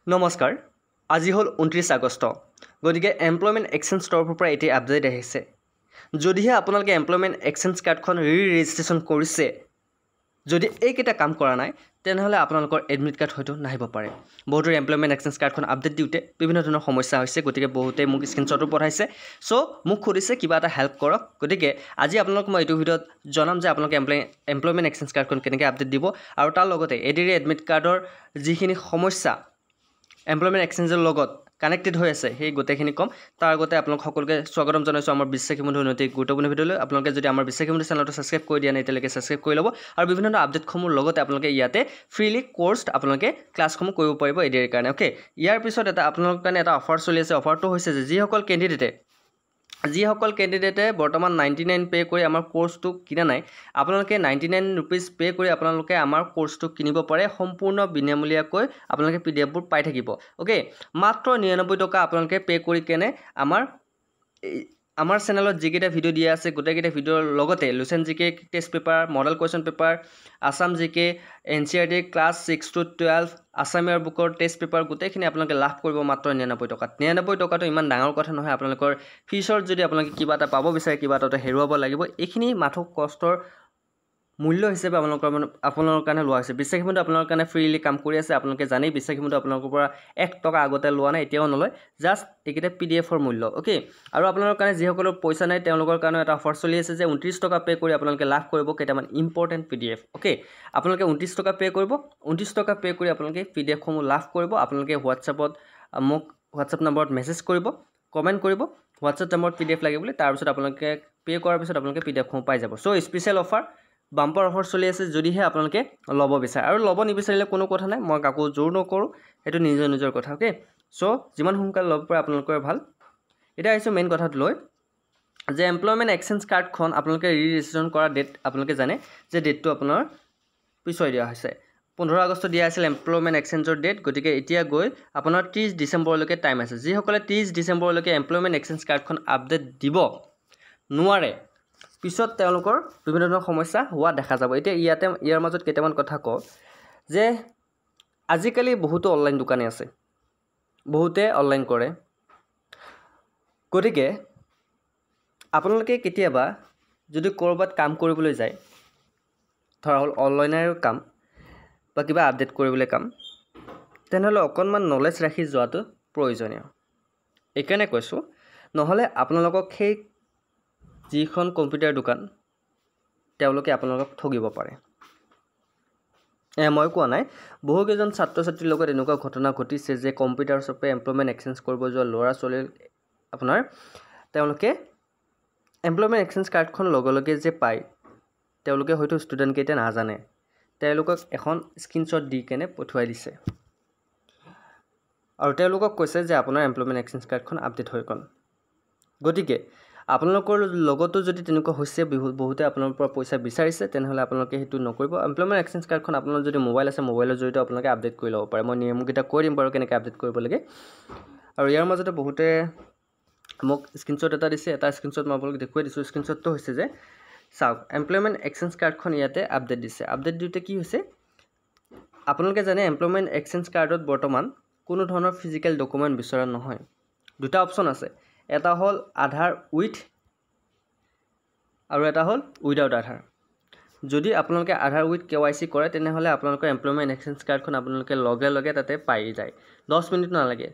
নমস্কাৰ আজি হল 29 আগষ্ট গতিকে এমপ্লয়মেণ্ট এক্সচেঞ্জ তৰফৰ পৰা এটি আপডেট আহিছে যদিহে আপোনালোকে এমপ্লয়মেণ্ট এক্সচেঞ্জ কাৰ্ডখন ৰেজিষ্ট্ৰেশ্যন কৰিছে যদি এইকেইটা কাম কৰা নাই তেনেহলে আপোনালোকৰ এডমিট কাৰ্ড হয়তো নাহিব পাৰে বহুতৰ এমপ্লয়মেণ্ট এক্সচেঞ্জ কাৰ্ডখন আপডেট দিওতে বিভিন্ন ধৰণৰ সমস্যা হৈছে গতিকে বহুতে মোক স্ক্ৰিনশ্বটো পঠাইছে সো মোক খুদিছে কিবা এটা হেল্প কৰক গতিকে আজি আপোনালোক মই এইটো ভিডিঅ'ত জনাম যে আপোনালোকে এমপ্লয়মেণ্ট এক্সচেঞ্জ কাৰ্ডখন কেনেকৈ আপডেট দিব আৰু তাৰ লগতে এডিৰি এডমিট কাৰ্ডৰ যিখিনি সমস্যা এমপ্লয়মেণ্ট এক্সচেঞ্জৰ লগত কানেক্টেড হৈ আছে সেই গোটেইখিনি কম তাৰ আগতে আপোনালোক সকলোকে স্বাগতম জনাইছোঁ আমাৰ বিশ্বাসী বন্ধু উন্নতি গুৰুত্বপূৰ্ণ ভিডিঅ'লৈ আপোনালোকে যদি আমাৰ বিশ্বাসী বন্ধু চেনেলটো ছাবস্ক্ৰাইব কৰি দিয়া নাই এতিয়ালৈকে ছাবস্ক্ৰাইব কৰি ল'ব আৰু বিভিন্ন ধৰণৰ আপডেটসমূহ লগতে আপোনালোকে ইয়াতে ফ্ৰীলি কোৰ্ছ আপোনালোকে ক্লাছসমূহ কৰিব পাৰিব এডিৰ কাৰণে ওকে ইয়াৰ পিছত এটা আপোনালোকৰ কাৰণে এটা অফাৰ চলি আছে অফাৰটো হৈছে যে যিসকল কেণ্ডিডেটে বৰ্তমান 99 পে কৰি আমাৰ কোৰ্ছটো কিনা নাই আপোনালোকে 99 रुपीस পে কৰি আপোনালোকে আমাৰ কোৰ্ছটো কিনিব পাৰে সম্পূৰ্ণ বিনামূলীয়াকৈ আপোনালোকে পিডিএফবোৰ পাই থাকিব ওকে মাত্ৰ 99 টকা আপোনালোকে পে কৰি কেনে আমাৰ চেনেলত যিকেইটা ভিডিঅ' দিয়া আছে গোটেইকেইটা ভিডিঅ'ৰ লগতে লুচেন জিকে test paper model question paper Assam জিকে এনচিআৰটি ক্লাছ 6 to 12 আসামিয়াৰ বুকৰ টেষ্ট পেপাৰ গোটেইখিনি আপোনালোকে লাভ কৰিব মাত্ৰ 99 টকাত 99 টকাটো ইমান ডাঙৰ কথা নহয় আপোনালোকৰ ফিউচাৰত যদি আপোনালোকে কিবা এটা পাব বিচাৰে কিবা এটা হেৰুৱাব লাগিব এইখিনি মাথো কষ্টৰ মূল্য হিচাপে আপোনালোকৰ কাৰণে লোৱা হৈছে বিশ্বাসী বন্ধু আপোনালোকৰ কাৰণে ফ্ৰীলি কাম কৰি আছে আপোনালোকে জানেই বিশ্বাসী বন্ধু আপোনালোকৰ পৰা 1 টকা আগতে লোৱা নাই এতিয়াও নলয় জাষ্ট এইকেইটা পিডিএফৰ মূল্য ওকে আৰু আপোনালোকৰ কাৰণে যিসকলৰ পইচা নাই তেওঁলোকৰ কাৰণে এটা অফাৰ চলি আছে যে 29 টকা পে কৰি আপোনালোকে লাভ কৰিব কেইটামান ইম্পৰ্টেণ্ট পিডিএফ ওকে আপোনালোকে 29 টকা পে কৰিব 29 টকা পে কৰি আপোনালোকে পিডিএফসমূহ লাভ কৰিব আপোনালোকে হোৱাটছআপত মোক হোৱাটছআপ নম্বৰত মেছেজ কৰিব কমেণ্ট কৰিব হোৱাটছআপ নম্বৰত পিডিএফ লাগে বুলি তাৰপিছত আপোনালোকে পে কৰাৰ পিছত আপোনালোকে পিডিএফসমূহ পাই যাব so special offer bumper offer চলি আছে যদিহে আপোনালোকে ল'ব বিচাৰে আৰু ল'ব নিবিচাৰিলে কোনো কথা নাই মই কাকো জোৰ নকৰোঁ সেইটো নিজৰ কথা ওকে সো যিমান সোনকালে ল'ব পাৰে আপোনালোকৰ ভাল এটা আহিছোঁ মেইন কথাটো লৈ যে এমপ্লয়মেণ্ট এক্সচেঞ্জ কাৰ্ডখন আপোনালোকে ৰেজিষ্ট্ৰেশ্যন কৰা ডেট আপোনালোকে জানে যে ডেটটো আপোনাৰ পিছুৱাই দিয়া হৈছে 15 আগষ্ট দিয়া আছিল এমপ্লয়মেণ্ট এক্সচেঞ্জৰ ডেট গতিকে এতিয়া গৈ আপোনাৰ 30 ডিচেম্বৰলৈকে টাইম আছে যিসকলে 30 ডিচেম্বৰলৈকে এমপ্লয়মেণ্ট এক্সচেঞ্জ কাৰ্ডখন আপডেট দিব নোৱাৰে পিছত তেওঁলোকৰ বিভিন্ন ধৰণৰ সমস্যা হোৱা দেখা যাব এতিয়া ইয়াৰ মাজত কেইটামান কথা কওঁ যে আজিকালি বহুতো অনলাইন দোকানী আছে বহুতে অনলাইন কৰে গতিকে আপোনালোকে কেতিয়াবা যদি কৰবাত কাম কৰিবলৈ যায় ধৰা হ'ল অনলাইনৰ কাম বা কিবা আপডেট কৰিবলৈ কাম তেনেহ'লে অকণমান নলেজ ৰাখি যোৱাটো প্ৰয়োজনীয় এইকাৰণে কৈছোঁ নহ'লে আপোনালোকক সেই যিখন কম্পিউটাৰ দোকান তেওঁলোকে আপোনালোকক ঠগিব পাৰে মই কোৱা নাই বহুকেইজন ছাত্ৰ ছাত্ৰীৰ লগত এনেকুৱা ঘটনা ঘটিছে যে কম্পিউটাৰ শ্বপে এমপ্লয়মেণ্ট এক্সচেঞ্জ কৰিব যোৱা ল'ৰা ছোৱালী আপোনাৰ তেওঁলোকে এমপ্লয়মেণ্ট এক্সচেঞ্জ কাৰ্ডখন লগে যে পায় তেওঁলোকে হয়তো ষ্টুডেণ্ট কেইটা নাজানে তেওঁলোকক এখন স্ক্ৰীনশ্বট দি কেনে পঠুৱাই দিছে আৰু তেওঁলোকক কৈছে যে আপোনাৰ এমপ্লয়মেণ্ট এক্সচেঞ্জ কাৰ্ডখন আপডেট হৈ গ'ল গতিকে আপোনালোকৰ লগতো যদি তেনেকুৱা হৈছে বহুতে আপোনাৰ পৰা পইচা বিচাৰিছে তেনেহ'লে আপোনালোকে সেইটো নকৰিব এমপ্লয়মেণ্ট এক্সচেঞ্জ কাৰ্ডখন আপোনাৰ যদি মোবাইল আছে মোবাইলৰ জৰিয়তে আপোনালোকে আপডেট কৰি ল'ব পাৰে মই নিয়মকেইটা কৈ দিম বাৰু কেনেকৈ আপডেট কৰিব লাগে আৰু ইয়াৰ মাজতে বহুতে মোক স্ক্ৰীনশ্বট এটা দিছে এটা স্ক্ৰীনশ্বট মই আপোনালোকক দেখুৱাই দিছোঁ স্ক্ৰীনশ্বটটো হৈছে যে চাওক এমপ্লয়মেণ্ট এক্সচেঞ্জ কাৰ্ডখন ইয়াতে আপডেট দিছে আপডেট দিওঁতে কি হৈছে আপোনালোকে জানে এমপ্লয়মেণ্ট এক্সচেঞ্জ কাৰ্ডত বৰ্তমান কোনো ধৰণৰ ফিজিকেল ডকুমেণ্ট বিচৰা নহয় দুটা অপশ্যন আছে এটা হ'ল আধাৰ উইথ আৰু এটা হ'ল উইদাউট আধাৰ যদি আপোনালোকে আধাৰ উইথ KYC কৰে তেনেহ'লে আপোনালোকৰ এমপ্লয়মেণ্ট এক্সচেঞ্জ কাৰ্ডখন আপোনালোকে লগে তাতে পাই যায় 10 মিনিট নালাগে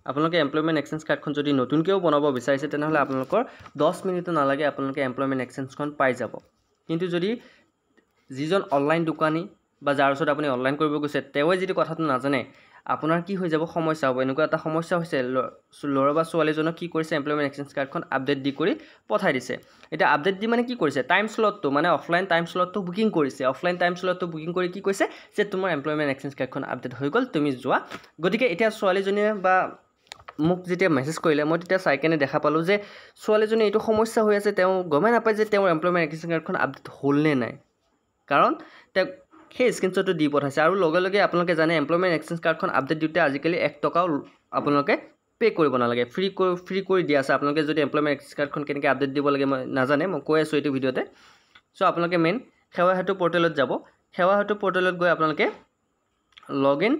আপোনালোকে এমপ্লয়মেণ্ট এক্সচেঞ্জ কাৰ্ডখন যদি নতুনকৈও বনাব বিচাৰিছে তেনেহ'লে আপোনালোকৰ 10 মিনিটো নালাগে আপোনালোকে এমপ্লয়মেণ্ট এক্সচেঞ্জখন পাই যাব কিন্তু যদি যিজন অনলাইন দোকানী বা যাৰ ওচৰত আপুনি অনলাইন কৰিব গৈছে তেওঁ যদি কথাটো নাজানে আপোনাৰ কি হৈ যাব সমস্যা হ'ব এনেকুৱা এটা সমস্যা হৈছে ল'ৰা বা ছোৱালীজনক কি কৰিছে এমপ্লয়মেণ্ট এক্সচেঞ্জ কাৰ্ডখন আপডেট দি কৰি পঠাই দিছে এটা আপডেট দি মানে কি কৰিছে টাইম স্লটটো মানে অফলাইন টাইম স্লটটো বুকিং কৰিছে অফলাইন টাইম স্লটটো বুকিং কৰি কি কৈছে যে তোমাৰ এমপ্লয়মেণ্ট এক্সচেঞ্জ কাৰ্ডখন আপডেট হৈ গ'ল তুমি যোৱা গতিকে এতিয়া ছোৱালীজনীয়ে বা মোক যেতিয়া মেছেজ কৰিলে মই তেতিয়া চাই কেনে দেখা পালোঁ যে ছোৱালীজনী এইটো সমস্যা হৈ আছে তেওঁ গমেই নাপায় যে তেওঁৰ এমপ্লয়মেণ্ট এক্সচেঞ্জ কাৰ্ডখন আপডেট হ'ল নে নাই কাৰণ তেওঁ সেই স্ক্ৰীনশ্বটটো দি পঠাইছে আৰু লগে আপোনালোকে জানে এমপ্লয়মেণ্ট এক্সচেঞ্জ কাৰ্ডখন আপডেট দিওঁতে আজিকালি 1 টকাও আপোনালোকে পে কৰিব নালাগে ফ্ৰী কৰি দিয়া আছে আপোনালোকে যদি এমপ্লয়মেণ্ট এক্সচেঞ্জ কাৰ্ডখন কেনেকৈ আপডেট দিব লাগে মই নাজানে মই কৈ আছোঁ এইটো ভিডিঅ'তে সো আপোনালোকে মেইন সেৱা হেতু পৰ্টেলত যাব সেৱা হেতু পৰ্টেলত গৈ আপোনালোকে লগ ইন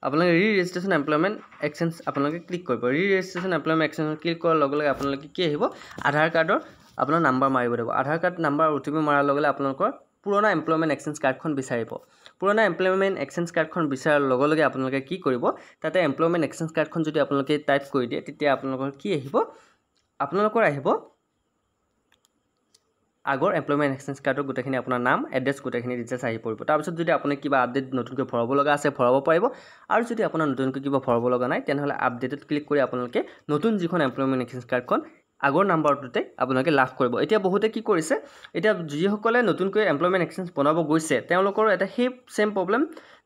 আপোনালোকে ৰি-ৰেজিষ্ট্ৰেশ্যন এমপ্লয়মেণ্ট এক্সচেঞ্জ আপোনালোকে ক্লিক কৰিব। ৰি-ৰেজিষ্ট্ৰেশ্যন এমপ্লয়মেণ্ট এক্সচেঞ্জ ক্লিক কৰাৰ লগে লগে আপোনালোকে কি আহিব, আধাৰ কাৰ্ডৰ আপোনাৰ নাম্বাৰ মাৰিব লাগিব। আধাৰ কাৰ্ড নাম্বাৰ OTP মাৰাৰ লগে লগে আপোনালোকৰ পুৰণা এমপ্লয়মেণ্ট এক্সচেঞ্জ কাৰ্ডখন বিচাৰিব। পুৰণা এমপ্লয়মেণ্ট এক্সচেঞ্জ কাৰ্ডখন বিচাৰাৰ লগে লগে আপোনালোকে কি কৰিব, তাতে এমপ্লয়মেণ্ট এক্সচেঞ্জ কাৰ্ডখন যদি আপোনালোকে টাইপ কৰি দিয়ে, তেতিয়া আপোনালোকৰ কি আহিব, আপোনালোকৰ আহিব আগৰ এমপ্লয়মেণ্ট এক্সচেঞ্জ কাৰ্ডৰ গোটেইখিনি আপোনাৰ নাম, এড্ৰেছ গোটেইখিনি ডিটেইলছ আহি পৰিব। তাৰপিছত যদি আপুনি কিবা আপডেট নতুনকৈ ভৰাব লগা আছে ভৰাব পাৰিব, আৰু যদি আপোনাৰ নতুনকৈ কিবা ভৰাব লগা নাই তেনেহ'লে আপডেটত ক্লিক কৰি আপোনালোকে নতুন যিখন এমপ্লয়মেণ্ট এক্সচেঞ্জ কাৰ্ডখন আগৰ নাম্বাৰটোতে আপোনালোকে লাভ কৰিব। এতিয়া বহুতে কি কৰিছে, এতিয়া যিসকলে নতুনকৈ এমপ্লয়মেণ্ট এক্সচেঞ্জ বনাব গৈছে তেওঁলোকৰ এটা সেই সেম প্ৰব্লেম,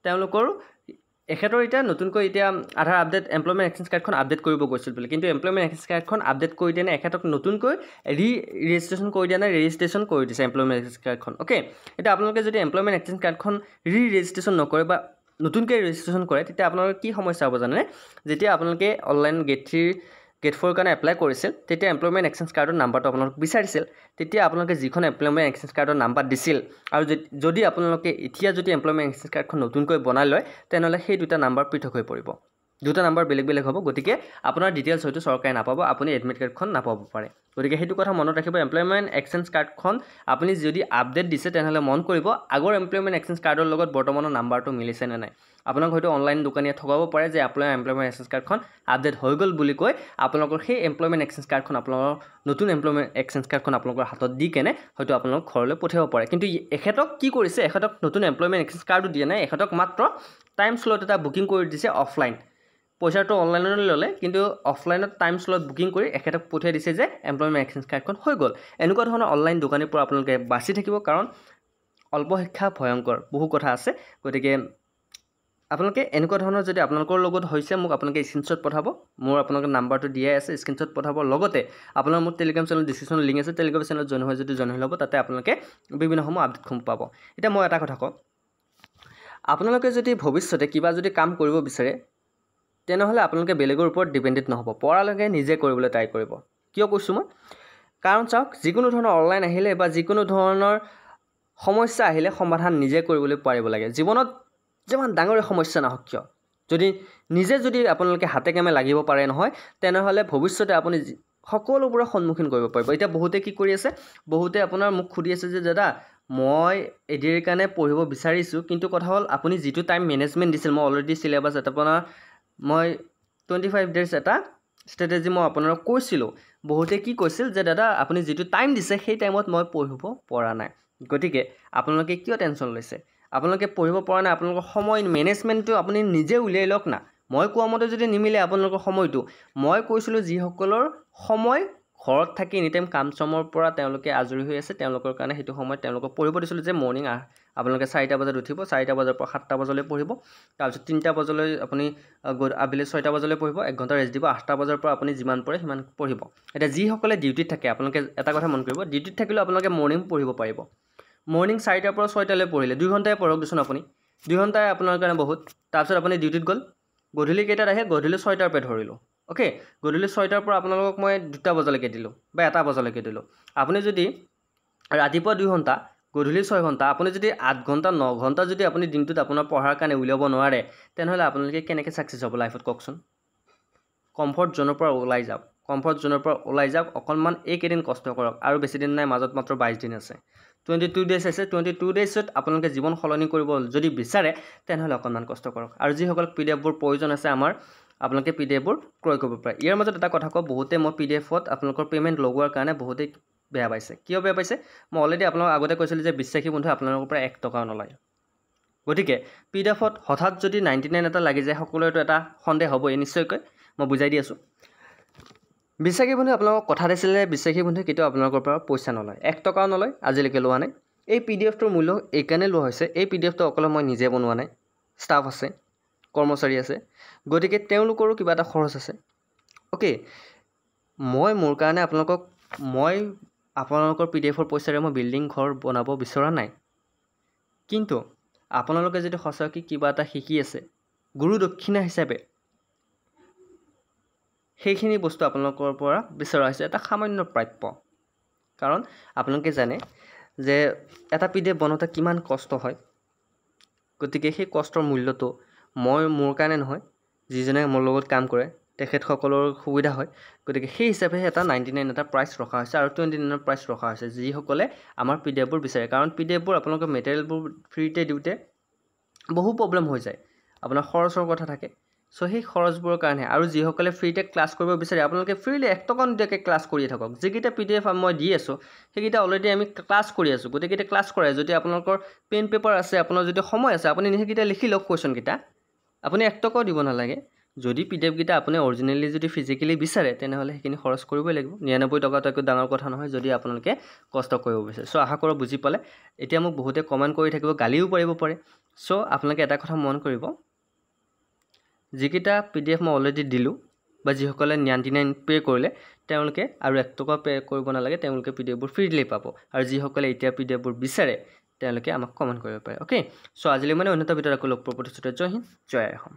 তেওঁলোকৰ এখেতৰ এতিয়া নতুনকৈ এতিয়া আধাৰ আপডেট এমপ্লয়মেণ্ট এক্সচেঞ্জ কাৰ্ডখন আপডেট কৰিব গৈছিল বুলি, কিন্তু এমপ্লয়মেণ্ট এক্সচেঞ্জ কাৰ্ডখন আপডেট কৰি দিয়ে নে এখেতক নতুনকৈ ৰি-ৰেজিষ্ট্ৰেশ্যন কৰি দিয়া নাই, ৰেজিষ্ট্ৰেশ্যন কৰি দিছে এমপ্লয়মেণ্ট এক্সচেঞ্জ কাৰ্ডখন। অ'কে, এতিয়া আপোনালোকে যদি এমপ্লয়মেণ্ট এক্সচেঞ্জ কাৰ্ডখন ৰি-ৰেজিষ্ট্ৰেশ্যন নকৰে বা নতুনকৈ ৰেজিষ্ট্ৰেশ্যন কৰে, তেতিয়া আপোনালোকৰ কি সমস্যা হ'ব জানেনে? যেতিয়া আপোনালোকে অনলাইন গেট 4 কাৰণে এপ্লাই কৰিছিল, তেতিয়া এমপ্লয়মেণ্ট এক্সচেঞ্জ কাৰ্ডৰ নাম্বাৰটো আপোনালোক বিচাৰিছিল। তেতিয়া আপোনালোকে যিখন এমপ্লয়মেণ্ট এক্সচেঞ্জ কাৰ্ডৰ নাম্বাৰ দিছিল, আৰু যদি আপোনালোকে এতিয়া যদি এমপ্লয়মেণ্ট এক্সচেঞ্জ কাৰ্ডখন নতুনকৈ বনাই লয়, তেনেহ'লে সেই দুটা নাম্বাৰ পৃথক হৈ পৰিব, দুটা নাম্বাৰ বেলেগ বেলেগ হ'ব। গতিকে আপোনাৰ ডিটেইলছ হয়তো চৰকাৰে নাপাব, আপুনি এডমিট কাৰ্ডখন নাপাব পাৰে। গতিকে সেইটো কথা মনত ৰাখিব। এমপ্লয়মেণ্ট এক্সচেঞ্জ কাৰ্ডখন আপুনি যদি আপডেট দিছে তেনেহ'লে মন কৰিব আগৰ এমপ্লয়মেণ্ট এক্সচেঞ্জ কাৰ্ডৰ লগত বৰ্তমানৰ নাম্বাৰটো মিলিছে নে নাই। আপোনাক হয়তো অনলাইন দোকানীয়ে ঠগাব পাৰে যে এমপ্লয়মেণ্ট এক্সচেঞ্জ কাৰ্ডখন আপডেট হৈ গ'ল বুলি কৈ আপোনালোকৰ সেই এমপ্লয়মেণ্ট এক্সচেঞ্জ কাৰ্ডখন আপোনালোকৰ নতুন এমপ্লয়মেণ্ট এক্সচেঞ্জ কাৰ্ডখন আপোনালোকৰ হাতত দি কেনে হয়তো আপোনালোক ঘৰলৈ পঠিয়াব পাৰে। কিন্তু এখেতক কি কৰিছে, এখেতক নতুন এমপ্লয়মেণ্ট এক্সচেঞ্জ কাৰ্ডো দিয়া নাই, এখেতক মাত্ৰ টাইম শ্লট এটা বুকিং কৰি দিছে অফলাইন। পইচাটো অনলাইনলৈ ল'লে, কিন্তু অফলাইনত টাইম শ্লট বুকিং কৰি এখেতক পঠিয়াই দিছে যে এমপ্লয়মেণ্ট এক্সচেঞ্জ কাৰ্ডখন হৈ গ'ল। এনেকুৱা ধৰণৰ অনলাইন দোকানীৰ পৰা আপোনালোকে বাচি থাকিব, কাৰণ অল্প শিক্ষা ভয়ংকৰ, বহু কথা আছে। গতিকে আপোনালোকে এনেকুৱা ধৰণৰ যদি আপোনালোকৰ লগত হৈছে, মোক আপোনালোকে স্ক্ৰীনশ্বট পঠাব, মোৰ আপোনালোকৰ নাম্বাৰটো দিয়াই আছে, স্ক্ৰীনশ্বট পঠাব। লগতে আপোনাৰ মোৰ টেলিগ্ৰাম চেনেল ডিছক্ৰিপশ্যনত লিংক আছে, টেলিগ্ৰাম চেনেলত জইন হৈ যদি জইন হৈ ল'ব, তাতে আপোনালোকে বিভিন্নসমূহ আপডেটসমূহ পাব। এতিয়া মই এটা কথা কওঁ, আপোনালোকে যদি ভৱিষ্যতে কিবা যদি কাম কৰিব বিচাৰে, তেনেহ'লে আপোনালোকে বেলেগৰ ওপৰত ডিপেণ্ডেণ্ট নহ'ব, পৰালৈকে নিজে কৰিবলৈ ট্ৰাই কৰিব। কিয় কৈছোঁ মই? কাৰণ চাওক, যিকোনো ধৰণৰ অনলাইন আহিলে বা যিকোনো ধৰণৰ সমস্যা আহিলে সমাধান নিজে কৰিবলৈ পাৰিব লাগে। জীৱনত যিমান ডাঙৰে সমস্যা নাহক কিয়, যদি আপোনালোকে হাতে কামে লাগিব পাৰে নহয়, তেনেহ'লে ভৱিষ্যতে আপুনি সকলোবোৰৰ সন্মুখীন কৰিব পাৰিব। এতিয়া বহুতে কি কৰি আছে, বহুতে আপোনাৰ মোক সুধি আছে যে দাদা মই ADR কাৰণে পঢ়িব বিচাৰিছোঁ, কিন্তু কথা হ'ল আপুনি যিটো টাইম মেনেজমেণ্ট দিছিল, মই অলৰেডি চিলেবাছ এটা মই 25 ডেজ এটা ষ্ট্ৰেটেজি মই আপোনালোকক কৈছিলোঁ। বহুতে কি কৈছিল যে দাদা আপুনি যিটো টাইম দিছে সেই টাইমত মই পঢ়িব পৰা নাই। গতিকে আপোনালোকে কিয় টেনশ্যন লৈছে? আপোনালোকে পঢ়িব পৰা নাই, আপোনালোকৰ সময় মেনেজমেণ্টটো আপুনি নিজে উলিয়াই লওক না। মই কোৱা মতে যদি নিমিলে আপোনালোকৰ সময়টো, মই কৈছিলোঁ যিসকলৰ সময় ঘৰত থাকি এনিটাইম কাম চামৰ পৰা তেওঁলোকে আজৰি হৈ আছে, তেওঁলোকৰ কাৰণে সেইটো সময়ত তেওঁলোকক পঢ়িব দিছিলোঁ যে মৰ্ণিং আপোনালোকে 4টা বজাত উঠিব, 4টা বজাৰ পৰা 7টা বজালৈ পঢ়িব, তাৰপিছত 3টা বজালৈ আপুনি আবেলি 6টা বজালৈ পঢ়িব, 1 ঘণ্টা ৰেষ্ট দিব, 8টা বজাৰ পৰা আপুনি যিমান পঢ়ে সিমান পঢ়িব। এতিয়া যিসকলে ডিউটিত থাকে, আপোনালোকে এটা কথা মন কৰিব, ডিউটিত থাকিলেও আপোনালোকে মৰ্ণিং পঢ়িব পাৰিব। মৰ্ণিং 4টাৰ পৰা 6টালৈ পঢ়িলে 2 ঘণ্টাই পঢ়ক দিচোন আপুনি, 2 ঘণ্টাই আপোনাৰ কাৰণে বহুত। তাৰপিছত আপুনি ডিউটিত গ'ল, গধূলি কেইটাত আহে, গধূলি 6টাৰ পৰা ধৰিলোঁ। অ'কে, গধূলি 6টাৰ পৰা আপোনালোকক মই 2টা বজালৈকে দিলোঁ বা 1টা বজালৈকে দিলোঁ। আপুনি যদি ৰাতিপুৱা 2 ঘণ্টা, গধূলি 6 ঘণ্টা, আপুনি যদি 8 ঘণ্টা 9 ঘণ্টা যদি আপুনি দিনটোত আপোনাৰ পঢ়াৰ কাৰণে উলিয়াব নোৱাৰে, তেনেহ'লে আপোনালোকে কেনেকৈ ছাকচেছ হ'ব লাইফত কওকচোন? কমফৰ্ট জ'নৰ পৰা ওলাই যাওক, কমফৰ্ট জ'নৰ পৰা ওলাই যাওক, অকণমান এইকেইদিন কষ্ট কৰক, আৰু বেছি দিন নাই, মাজত মাত্ৰ 22 দিন আছে, 22 ডেজ আছে। 22 ডেজত আপোনালোকে জীৱন সলনি কৰিব যদি বিচাৰে, তেনেহ'লে অকণমান কষ্ট কৰক। আৰু যিসকল PDFবোৰ প্ৰয়োজন আছে আপোনালোকে PDFবোৰ ক্ৰয় কৰিব পাৰে। ইয়াৰ মাজত এটা কথা কওঁ, বহুতে মই PDFত আপোনালোকৰ পে'মেণ্ট লগোৱাৰ কাৰণে বহুতেই বেয়া পাইছে। কিয় বেয়া পাইছে? মই অলৰেডি আপোনালোকক আগতে কৈছিলোঁ যে বিশ্বাসী বন্ধুৱে আপোনালোকৰ পৰা 1 টকাও নলয়। গতিকে PDFত হঠাৎ যদি 99 এটা লাগি যায়, সকলোৰেতো এটা সন্দেহ হ'বই নিশ্চয়কৈ। মই বুজাই দি আছোঁ। বিশ্বাসী বন্ধুৱে আপোনালোকক কথা দিছিলে, বিশ্বাসী বন্ধুৱে কেতিয়াও আপোনালোকৰ পৰা পইচা নলয়, 1 টকাও নলয়, আজিলৈকে লোৱা নাই। এই PDFটোৰ মূল্য এইকাৰণে লোৱা হৈছে, এই PDFটো অকলে মই নিজে বনোৱা নাই, ষ্টাফ আছে, কৰ্মচাৰী আছে, গতিকে তেওঁলোকৰো কিবা এটা খৰচ আছে। অ'কে, মোৰ কাৰণে আপোনালোকৰ PDFৰ পইচাৰে মই বিল্ডিং ঘৰ বনাব বিচৰা নাই। কিন্তু আপোনালোকে যদি সঁচাকৈ কিবা এটা শিকি আছে, গুৰু দক্ষিণা হিচাপে সেইখিনি বস্তু আপোনালোকৰ পৰা বিচৰা হৈছে এটা সামান্য প্ৰাপ্য। কাৰণ আপোনালোকে জানে যে এটা PDF বনাওঁতে কিমান কষ্ট হয়, গতিকে সেই কষ্টৰ মূল্যটো মই মোৰ কাৰণে নহয়, যিজনে মোৰ লগত কাম কৰে তেখেতসকলৰ সুবিধা হয়। গতিকে সেই হিচাপে এটা 99 এটা প্ৰাইচ ৰখা হৈছে আৰু 29 প্ৰাইচ ৰখা হৈছে, যিসকলে আমাৰ PDFবোৰ বিচাৰে। কাৰণ PDFবোৰ আপোনালোকে মেটেৰিয়েলবোৰ ফ্ৰীতে দিওঁতে বহু প্ৰব্লেম হৈ যায়, আপোনাৰ খৰচৰ কথা থাকে। চ' সেই খৰচবোৰৰ কাৰণে আৰু যিসকলে ফ্ৰীতে ক্লাছ কৰিব বিচাৰে আপোনালোকে ফ্ৰীলি 1 টকা নিদিয়াকৈ ক্লাছ কৰি থাকক। যিকেইটা PDF মই দি আছোঁ সেইকেইটা অলৰেডি আমি ক্লাছ কৰি আছোঁ, গোটেইকেইটা ক্লাছ কৰাই। যদি আপোনালোকৰ পেন পেপাৰ আছে, আপোনাৰ যদি সময় আছে, আপুনি সেইকেইটা লিখি লওক কুৱেশ্যনকেইটা, আপুনি 1 টকাও দিব নালাগে। যদি PDF কেইটা আপুনি অৰিজিনেলি যদি ফিজিকেলি বিচাৰে তেনেহ'লে সেইখিনি খৰচ কৰিবই লাগিব। 99 টকাটো একো ডাঙৰ কথা নহয় যদি আপোনালোকে কষ্ট কৰিব বিচাৰে। চ' আশা কৰোঁ বুজি পালে। এতিয়া মোক বহুতে কমেণ্ট কৰি থাকিব, গালিও পাৰিব পাৰে। চ' আপোনালোকে এটা কথা মন কৰিব, যিকেইটা PDF মই অলৰেডি দিলোঁ বা যিসকলে 99 পে' কৰিলে তেওঁলোকে আৰু 1 টকা পে' কৰিব নালাগে, তেওঁলোকে PDFবোৰ ফ্ৰীলি পাব। আৰু যিসকলে এতিয়া PDFবোৰ বিচাৰে তেওঁলোকে আমাক কমেণ্ট কৰিব পাৰে। অ'কে, চ' আজিলৈ মানে অন্য এটা ভিডিঅ'ত আকৌ লগ পোৱাৰ প্ৰতিশ্ৰুতি। জয় হিন্দ, জয় অসম।